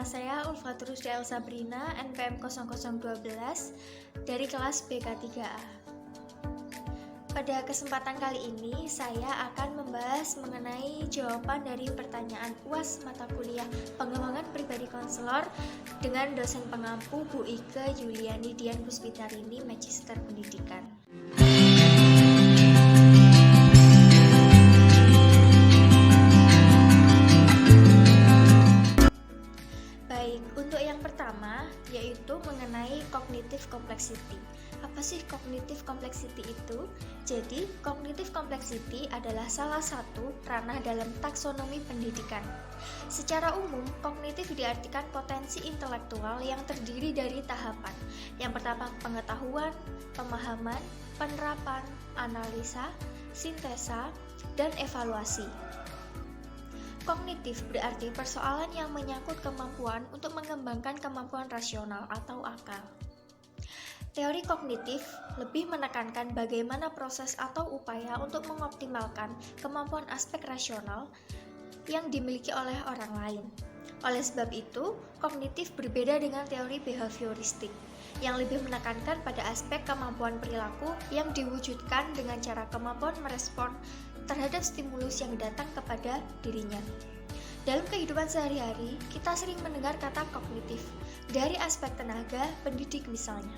Nama saya Ulfatrus Del Sabrina, NPM 0012 dari kelas BK3A. Pada kesempatan kali ini, saya akan membahas mengenai jawaban dari pertanyaan UAS mata kuliah Pengembangan Pribadi Konselor dengan dosen pengampu Bu Ike Juliani Dian Puspitarini, Magister Pendidikan. Untuk yang pertama, yaitu mengenai cognitive complexity. Apa sih cognitive complexity itu? Jadi, cognitive complexity adalah salah satu ranah dalam taksonomi pendidikan. Secara umum, kognitif diartikan potensi intelektual yang terdiri dari tahapan. Yang pertama, pengetahuan, pemahaman, penerapan, analisa, sintesa, dan evaluasi. Kognitif berarti persoalan yang menyangkut kemampuan untuk mengembangkan kemampuan rasional atau akal. Teori kognitif lebih menekankan bagaimana proses atau upaya untuk mengoptimalkan kemampuan aspek rasional yang dimiliki oleh orang lain. Oleh sebab itu, kognitif berbeda dengan teori behavioristik yang lebih menekankan pada aspek kemampuan perilaku yang diwujudkan dengan cara kemampuan merespon terhadap stimulus yang datang kepada dirinya. Dalam kehidupan sehari-hari, kita sering mendengar kata kognitif dari aspek tenaga pendidik misalnya.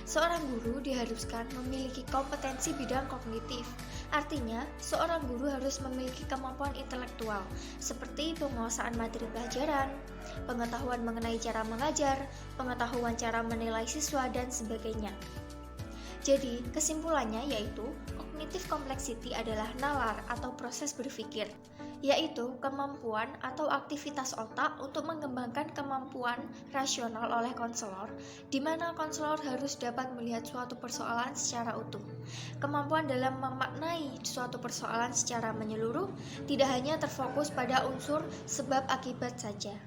Seorang guru diharuskan memiliki kompetensi bidang kognitif. Artinya, seorang guru harus memiliki kemampuan intelektual seperti penguasaan materi pelajaran, pengetahuan mengenai cara mengajar, pengetahuan cara menilai siswa, dan sebagainya. Jadi, kesimpulannya yaitu cognitive complexity adalah nalar atau proses berpikir, yaitu kemampuan atau aktivitas otak untuk mengembangkan kemampuan rasional oleh konselor, di mana konselor harus dapat melihat suatu persoalan secara utuh. Kemampuan dalam memaknai suatu persoalan secara menyeluruh tidak hanya terfokus pada unsur sebab akibat saja.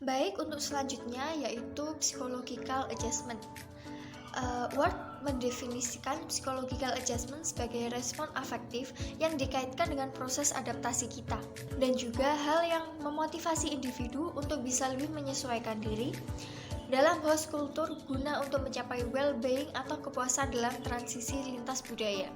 Baik, untuk selanjutnya yaitu psychological adjustment. Ward mendefinisikan psychological adjustment sebagai respon afektif yang dikaitkan dengan proses adaptasi kita dan juga hal yang memotivasi individu untuk bisa lebih menyesuaikan diri dalam host kultur guna untuk mencapai well-being atau kepuasan dalam transisi lintas budaya.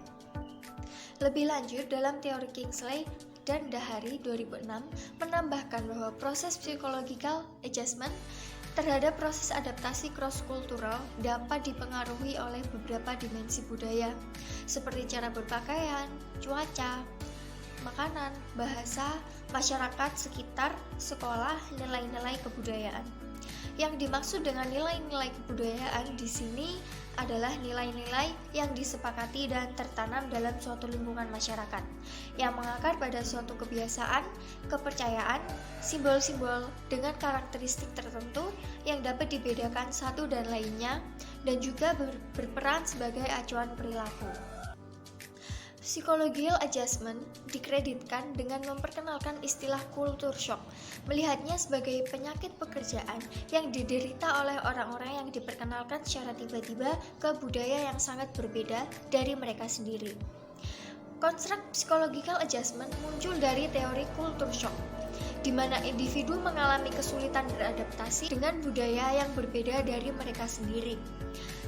Lebih lanjut, dalam teori Kingsley dan Dahari 2006 menambahkan bahwa proses psychological adjustment terhadap proses adaptasi cross-kultural dapat dipengaruhi oleh beberapa dimensi budaya, seperti cara berpakaian, cuaca, makanan, bahasa, masyarakat sekitar, sekolah, nilai-nilai kebudayaan. Yang dimaksud dengan nilai-nilai kebudayaan di sini adalah nilai-nilai yang disepakati dan tertanam dalam suatu lingkungan masyarakat, yang mengakar pada suatu kebiasaan, kepercayaan, simbol-simbol dengan karakteristik tertentu yang dapat dibedakan satu dan lainnya, dan juga berperan sebagai acuan perilaku. Psychological adjustment dikreditkan dengan memperkenalkan istilah culture shock, melihatnya sebagai penyakit pekerjaan yang diderita oleh orang-orang yang diperkenalkan secara tiba-tiba ke budaya yang sangat berbeda dari mereka sendiri. Konstruk psychological adjustment muncul dari teori culture shock, di mana individu mengalami kesulitan beradaptasi dengan budaya yang berbeda dari mereka sendiri.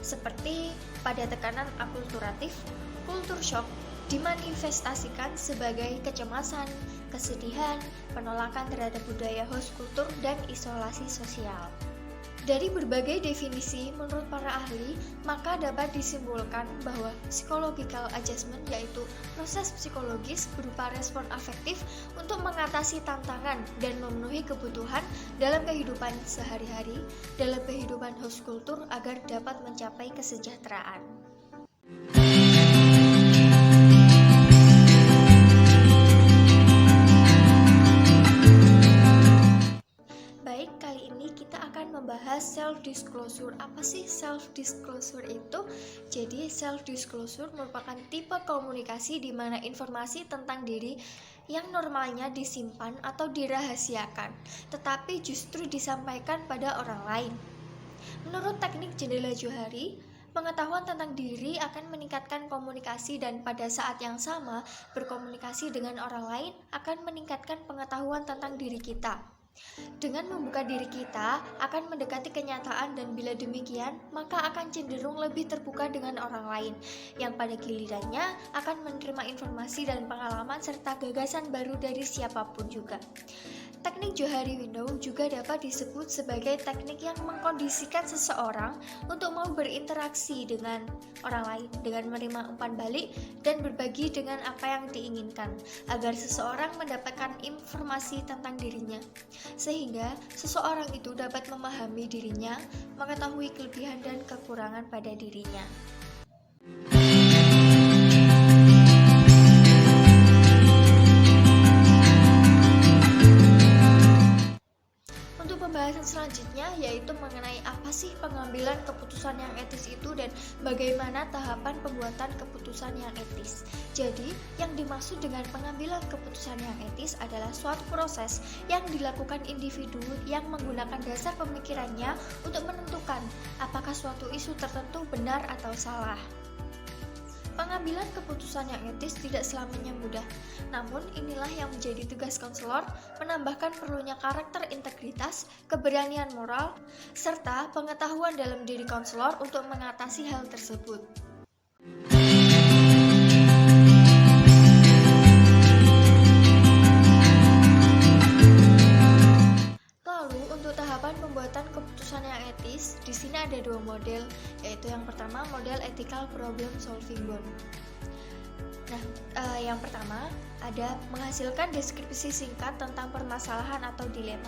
Seperti pada tekanan akulturatif, culture shock dimanifestasikan sebagai kecemasan, kesedihan, penolakan terhadap budaya host kultur, dan isolasi sosial. Dari berbagai definisi menurut para ahli, maka dapat disimpulkan bahwa psychological adjustment yaitu proses psikologis berupa respon afektif untuk mengatasi tantangan dan memenuhi kebutuhan dalam kehidupan sehari-hari, dalam kehidupan host kultur agar dapat mencapai kesejahteraan. Membahas self-disclosure. Apa sih self-disclosure itu? Jadi self-disclosure merupakan tipe komunikasi di mana informasi tentang diri yang normalnya disimpan atau dirahasiakan, tetapi justru disampaikan pada orang lain. Menurut teknik jendela Johari, Pengetahuan tentang diri akan meningkatkan komunikasi dan pada saat yang sama berkomunikasi dengan orang lain akan meningkatkan pengetahuan tentang diri kita. Dengan membuka diri kita akan mendekati kenyataan dan bila demikian maka akan cenderung lebih terbuka dengan orang lain yang pada gilirannya akan menerima informasi dan pengalaman serta gagasan baru dari siapapun juga. Teknik Johari Window juga dapat disebut sebagai teknik yang mengkondisikan seseorang untuk mau berinteraksi dengan orang lain dengan menerima umpan balik dan berbagi dengan apa yang diinginkan agar seseorang mendapatkan informasi tentang dirinya sehingga seseorang itu dapat memahami dirinya, mengetahui kelebihan dan kekurangan pada dirinya. Pembahasan selanjutnya yaitu mengenai apa sih pengambilan keputusan yang etis itu dan bagaimana tahapan pembuatan keputusan yang etis. Jadi, yang dimaksud dengan pengambilan keputusan yang etis adalah suatu proses yang dilakukan individu yang menggunakan dasar pemikirannya untuk menentukan apakah suatu isu tertentu benar atau salah. Pengambilan keputusan yang etis tidak selamanya mudah, namun inilah yang menjadi tugas konselor, menambahkan perlunya karakter integritas, keberanian moral, serta pengetahuan dalam diri konselor untuk mengatasi hal tersebut. Pembuatan keputusan yang etis, di sini ada dua model, yaitu yang pertama model ethical problem solving board. Nah, yang pertama ada menghasilkan deskripsi singkat tentang permasalahan atau dilema.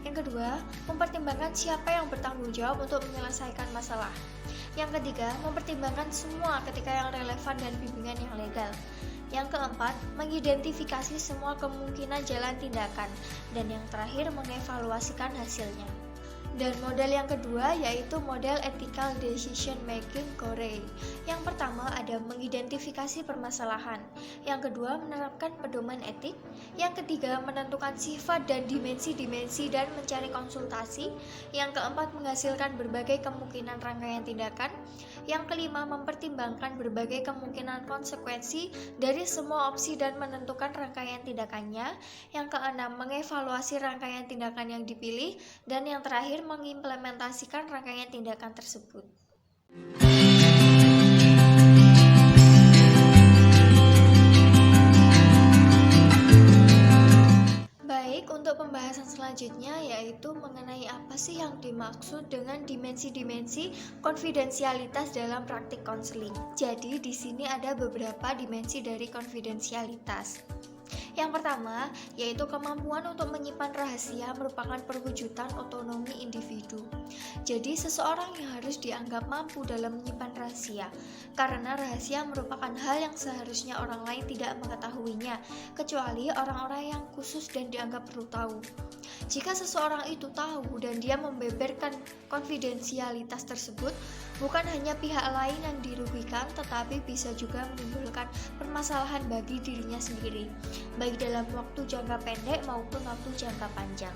Yang kedua, mempertimbangkan siapa yang bertanggung jawab untuk menyelesaikan masalah. Yang ketiga, mempertimbangkan semua ketika yang relevan dan bimbingan yang legal. Yang keempat, mengidentifikasi semua kemungkinan jalan tindakan. Dan yang terakhir, mengevaluasikan hasilnya. Dan model yang kedua yaitu model ethical decision making Corey. Yang pertama ada mengidentifikasi permasalahan. Yang kedua menerapkan pedoman etik. Yang ketiga menentukan sifat dan dimensi-dimensi dan mencari konsultasi. Yang keempat menghasilkan berbagai kemungkinan rangkaian tindakan. Yang kelima mempertimbangkan berbagai kemungkinan konsekuensi dari semua opsi dan menentukan rangkaian tindakannya. Yang keenam mengevaluasi rangkaian tindakan yang dipilih. Dan yang terakhir mengimplementasikan rangkaian tindakan tersebut. Baik, untuk pembahasan selanjutnya yaitu mengenai apa sih yang dimaksud dengan dimensi-dimensi konfidensialitas dalam praktik konseling. Jadi di sini ada beberapa dimensi dari konfidensialitas. Yang pertama, yaitu kemampuan untuk menyimpan rahasia merupakan perwujudan otonomi individu. Jadi, seseorang yang harus dianggap mampu dalam menyimpan rahasia, karena rahasia merupakan hal yang seharusnya orang lain tidak mengetahuinya, kecuali orang-orang yang khusus dan dianggap perlu tahu. Jika seseorang itu tahu dan dia membeberkan konfidensialitas tersebut, bukan hanya pihak lain yang dirugikan, tetapi bisa juga menimbulkan permasalahan bagi dirinya sendiri, baik dalam waktu jangka pendek maupun waktu jangka panjang.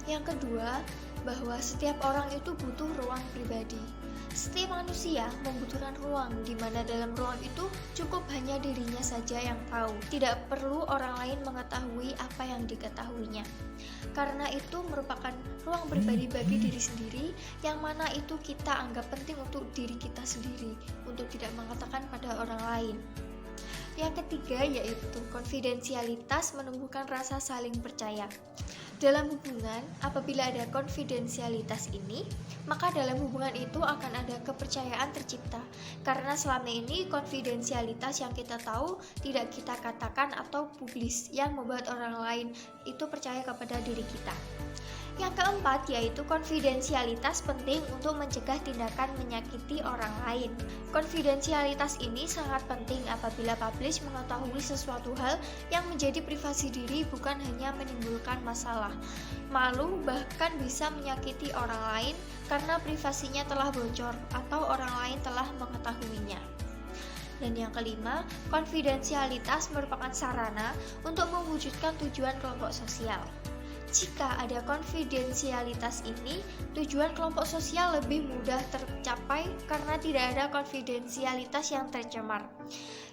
Yang kedua, bahwa setiap orang itu butuh ruang pribadi. Setiap manusia membutuhkan ruang di mana dalam ruang itu cukup hanya dirinya saja yang tahu. Tidak perlu orang lain mengetahui apa yang diketahuinya. Karena itu merupakan ruang pribadi bagi diri sendiri yang mana itu kita anggap penting untuk diri kita sendiri, untuk tidak mengatakan pada orang lain. Yang ketiga yaitu konfidensialitas menumbuhkan rasa saling percaya. Dalam hubungan, apabila ada konfidensialitas ini, maka dalam hubungan itu akan ada kepercayaan tercipta. Karena selama ini konfidensialitas yang kita tahu tidak kita katakan atau publis yang membuat orang lain itu percaya kepada diri kita. Yang keempat yaitu konfidensialitas penting untuk mencegah tindakan menyakiti orang lain. Konfidensialitas ini sangat penting apabila publish mengetahui sesuatu hal yang menjadi privasi diri bukan hanya menimbulkan masalah, malu bahkan bisa menyakiti orang lain karena privasinya telah bocor atau orang lain telah mengetahuinya. Dan yang kelima, konfidensialitas merupakan sarana untuk mewujudkan tujuan kelompok sosial. Jika ada konfidensialitas ini, tujuan kelompok sosial lebih mudah tercapai karena tidak ada konfidensialitas yang tercemar,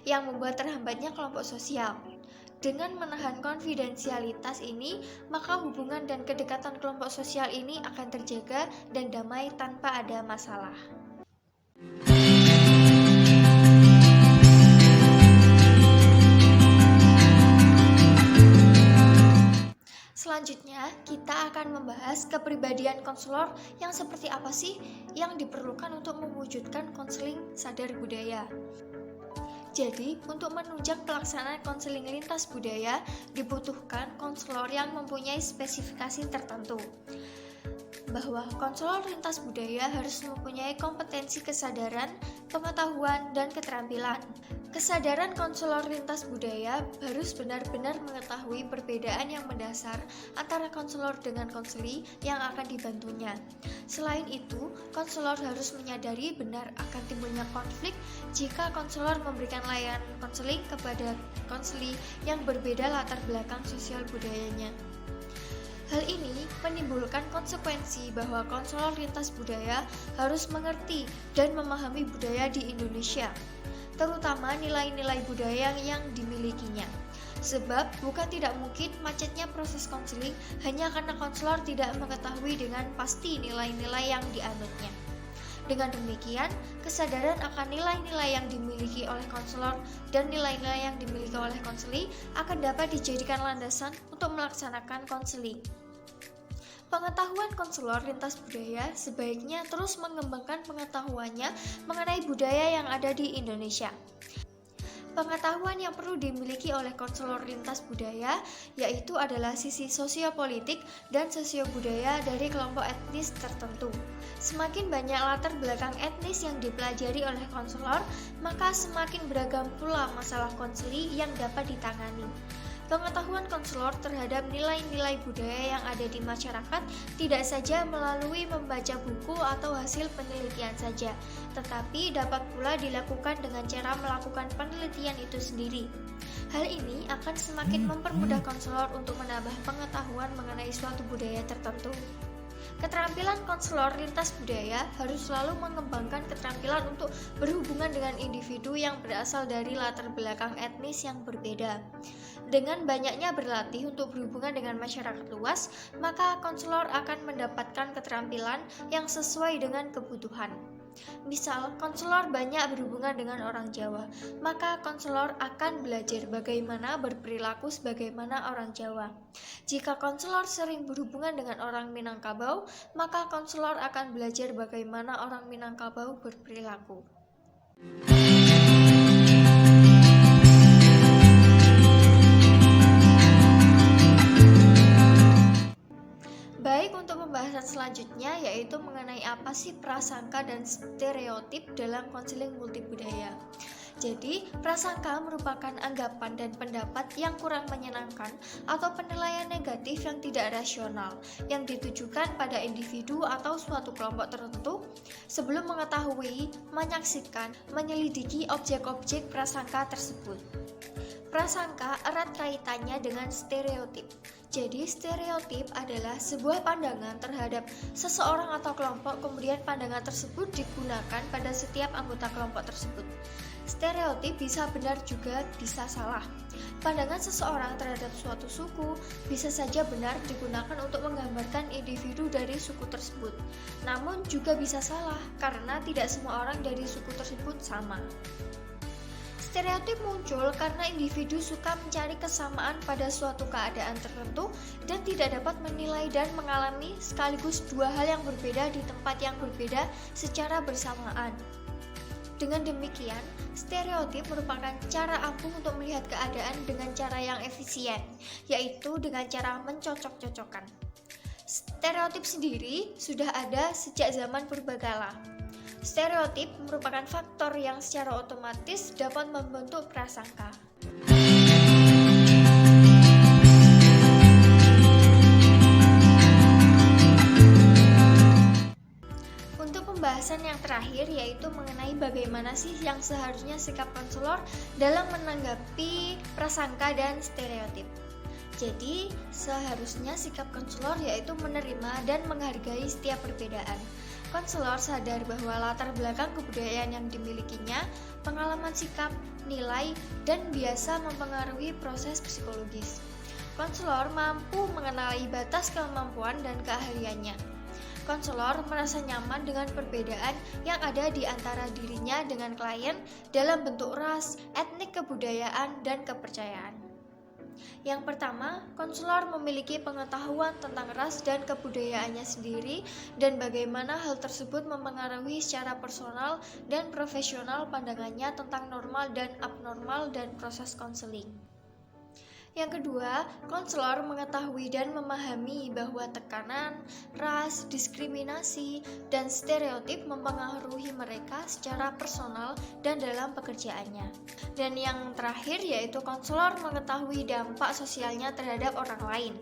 yang membuat terhambatnya kelompok sosial. Dengan menahan konfidensialitas ini, maka hubungan dan kedekatan kelompok sosial ini akan terjaga dan damai tanpa ada masalah. Selanjutnya, kita akan membahas kepribadian konselor yang seperti apa sih yang diperlukan untuk mewujudkan konseling sadar budaya. Jadi, untuk menunjang pelaksanaan konseling lintas budaya, dibutuhkan konselor yang mempunyai spesifikasi tertentu. Bahwa konselor lintas budaya harus mempunyai kompetensi kesadaran, pengetahuan, dan keterampilan. Kesadaran konselor lintas budaya harus benar-benar mengetahui perbedaan yang mendasar antara konselor dengan konseli yang akan dibantunya. Selain itu, konselor harus menyadari benar akan timbulnya konflik jika konselor memberikan layanan konseling kepada konseli yang berbeda latar belakang sosial budayanya. Hal ini menimbulkan konsekuensi bahwa konselor lintas budaya harus mengerti dan memahami budaya di Indonesia, terutama nilai-nilai budaya yang dimilikinya. Sebab bukan tidak mungkin macetnya proses konseling hanya karena konselor tidak mengetahui dengan pasti nilai-nilai yang dianutnya. Dengan demikian, kesadaran akan nilai-nilai yang dimiliki oleh konselor dan nilai-nilai yang dimiliki oleh konseli akan dapat dijadikan landasan untuk melaksanakan konseling. Pengetahuan konselor lintas budaya sebaiknya terus mengembangkan pengetahuannya mengenai budaya yang ada di Indonesia. Pengetahuan yang perlu dimiliki oleh konselor lintas budaya yaitu adalah sisi sosiopolitik dan sosiobudaya dari kelompok etnis tertentu. Semakin banyak latar belakang etnis yang dipelajari oleh konselor, maka semakin beragam pula masalah konseli yang dapat ditangani. Pengetahuan konselor terhadap nilai-nilai budaya yang ada di masyarakat tidak saja melalui membaca buku atau hasil penelitian saja, tetapi dapat pula dilakukan dengan cara melakukan penelitian itu sendiri. Hal ini akan semakin mempermudah konselor untuk menambah pengetahuan mengenai suatu budaya tertentu. Keterampilan konselor lintas budaya harus selalu mengembangkan keterampilan untuk berhubungan dengan individu yang berasal dari latar belakang etnis yang berbeda. Dengan banyaknya berlatih untuk berhubungan dengan masyarakat luas, maka konselor akan mendapatkan keterampilan yang sesuai dengan kebutuhan. Misal, konselor banyak berhubungan dengan orang Jawa, maka konselor akan belajar bagaimana berperilaku sebagaimana orang Jawa. Jika konselor sering berhubungan dengan orang Minangkabau, maka konselor akan belajar bagaimana orang Minangkabau berperilaku. Baik, untuk pembahasan selanjutnya yaitu mengenai apa sih prasangka dan stereotip dalam konseling multibudaya. Jadi, prasangka merupakan anggapan dan pendapat yang kurang menyenangkan atau penilaian negatif yang tidak rasional yang ditujukan pada individu atau suatu kelompok tertentu sebelum mengetahui, menyaksikan, menyelidiki objek-objek prasangka tersebut. Prasangka erat kaitannya dengan stereotip. Jadi, stereotip adalah sebuah pandangan terhadap seseorang atau kelompok, kemudian pandangan tersebut digunakan pada setiap anggota kelompok tersebut. Stereotip bisa benar juga bisa salah. Pandangan seseorang terhadap suatu suku bisa saja benar digunakan untuk menggambarkan individu dari suku tersebut. Namun juga bisa salah karena tidak semua orang dari suku tersebut sama. Stereotip muncul karena individu suka mencari kesamaan pada suatu keadaan tertentu dan tidak dapat menilai dan mengalami sekaligus dua hal yang berbeda di tempat yang berbeda secara bersamaan. Dengan demikian, stereotip merupakan cara ampuh untuk melihat keadaan dengan cara yang efisien, yaitu dengan cara mencocok-cocokkan. Stereotip sendiri sudah ada sejak zaman purbakala. Stereotip merupakan faktor yang secara otomatis dapat membentuk prasangka. Untuk pembahasan yang terakhir yaitu mengenai bagaimana sih yang seharusnya sikap konselor dalam menanggapi prasangka dan stereotip. Jadi, seharusnya sikap konselor yaitu menerima dan menghargai setiap perbedaan. Konselor sadar bahwa latar belakang kebudayaan yang dimilikinya, pengalaman sikap, nilai, dan biasa mempengaruhi proses psikologis. Konselor mampu mengenali batas kemampuan dan keahliannya. Konselor merasa nyaman dengan perbedaan yang ada di antara dirinya dengan klien dalam bentuk ras, etnik, kebudayaan, dan kepercayaan. Yang pertama, konselor memiliki pengetahuan tentang ras dan kebudayaannya sendiri dan bagaimana hal tersebut mempengaruhi secara personal dan profesional pandangannya tentang normal dan abnormal dan proses konseling. Yang kedua, konselor mengetahui dan memahami bahwa tekanan, ras, diskriminasi, dan stereotip mempengaruhi mereka secara personal dan dalam pekerjaannya. Dan yang terakhir yaitu konselor mengetahui dampak sosialnya terhadap orang lain.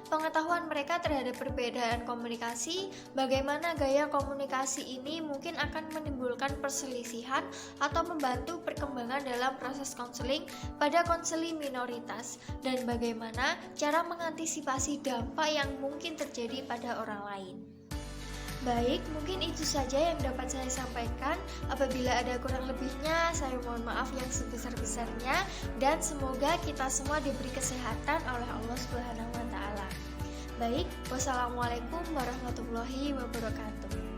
Pengetahuan mereka terhadap perbedaan komunikasi, bagaimana gaya komunikasi ini mungkin akan menimbulkan perselisihan atau membantu perkembangan dalam proses konseling pada konseling minoritas, dan bagaimana cara mengantisipasi dampak yang mungkin terjadi pada orang lain. Baik, mungkin itu saja yang dapat saya sampaikan. Apabila ada kurang lebihnya, saya mohon maaf yang sebesar-besarnya, dan semoga kita semua diberi kesehatan oleh Allah Subhanahu wa Ta'ala. Baik, wassalamualaikum warahmatullahi wabarakatuh.